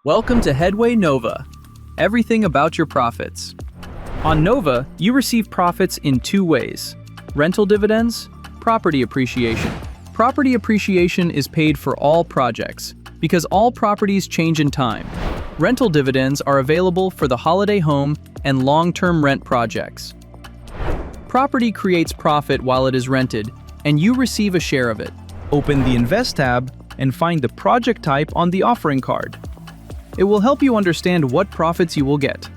Welcome to Headway NOVA, everything about your profits. On NOVA, you receive profits in two ways: rental dividends, property appreciation. Property appreciation is paid for all projects because all properties change in time. Rental dividends are available for the holiday home and long-term rent projects. Property creates profit while it is rented, and you receive a share of it. Open the Invest tab and find the project type on the offering card. It will help you understand what profits you will get.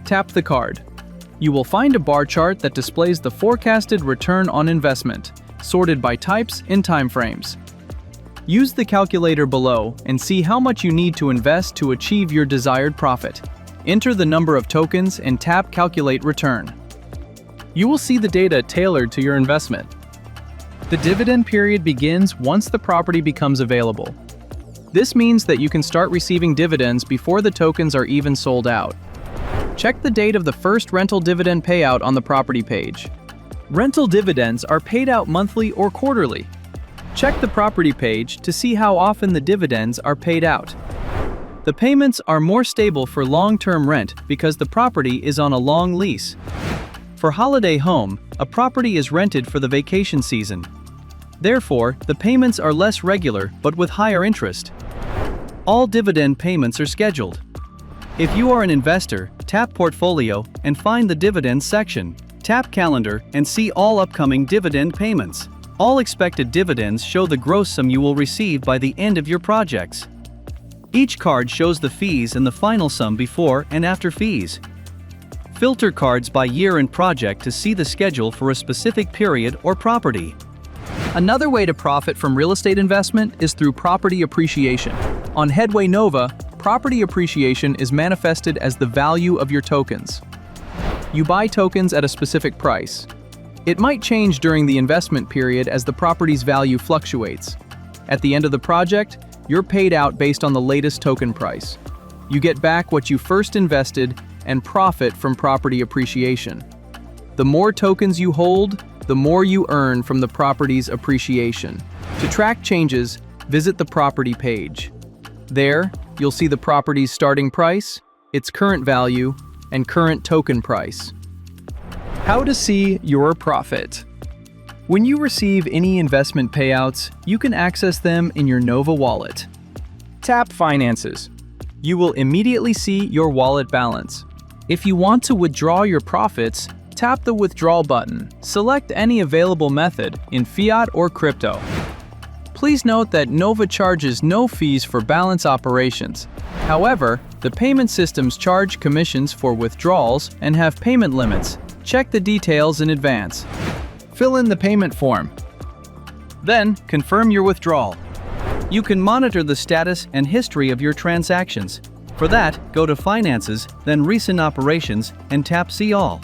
Tap the card. You will find a bar chart that displays the forecasted return on investment, sorted by types and timeframes. Use the calculator below and see how much you need to invest to achieve your desired profit. Enter the number of tokens and tap Calculate Return. You will see the data tailored to your investment. The dividend period begins once the property becomes available. This means that you can start receiving dividends before the tokens are even sold out. Check the date of the first rental dividend payout on the property page. Rental dividends are paid out monthly or quarterly. Check the property page to see how often the dividends are paid out. The payments are more stable for long-term rent because the property is on a long lease. For holiday home, a property is rented for the vacation season. Therefore, the payments are less regular but with higher interest. All dividend payments are scheduled. If you are an investor, tap Portfolio and find the Dividends section. Tap Calendar and see all upcoming dividend payments. All expected dividends show the gross sum you will receive by the end of your projects. Each card shows the fees and the final sum before and after fees. Filter cards by year and project to see the schedule for a specific period or property. Another way to profit from real estate investment is through property appreciation. On Headway NOVA, property appreciation is manifested as the value of your tokens. You buy tokens at a specific price. It might change during the investment period as the property's value fluctuates. At the end of the project, you're paid out based on the latest token price. You get back what you first invested and profit from property appreciation. The more tokens you hold, the more you earn from the property's appreciation. To track changes, visit the property page. There, you'll see the property's starting price, its current value, and current token price. How to see your profit. When you receive any investment payouts, you can access them in your NOVA wallet. Tap Finances. You will immediately see your wallet balance. If you want to withdraw your profits, tap the Withdrawal button. Select any available method in fiat or crypto. Please note that NOVA charges no fees for balance operations. However, the payment systems charge commissions for withdrawals and have payment limits. Check the details in advance. Fill in the payment form. Then, confirm your withdrawal. You can monitor the status and history of your transactions. For that, go to Finances, then Recent Operations, and tap See All.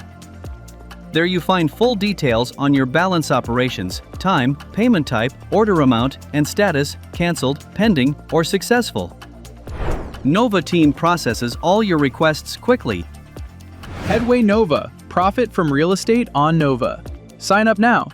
There you find full details on your balance operations, time, payment type, order amount, and status, canceled, pending, or successful. NOVA team processes all your requests quickly. Headway NOVA, profit from real estate on NOVA. Sign up now.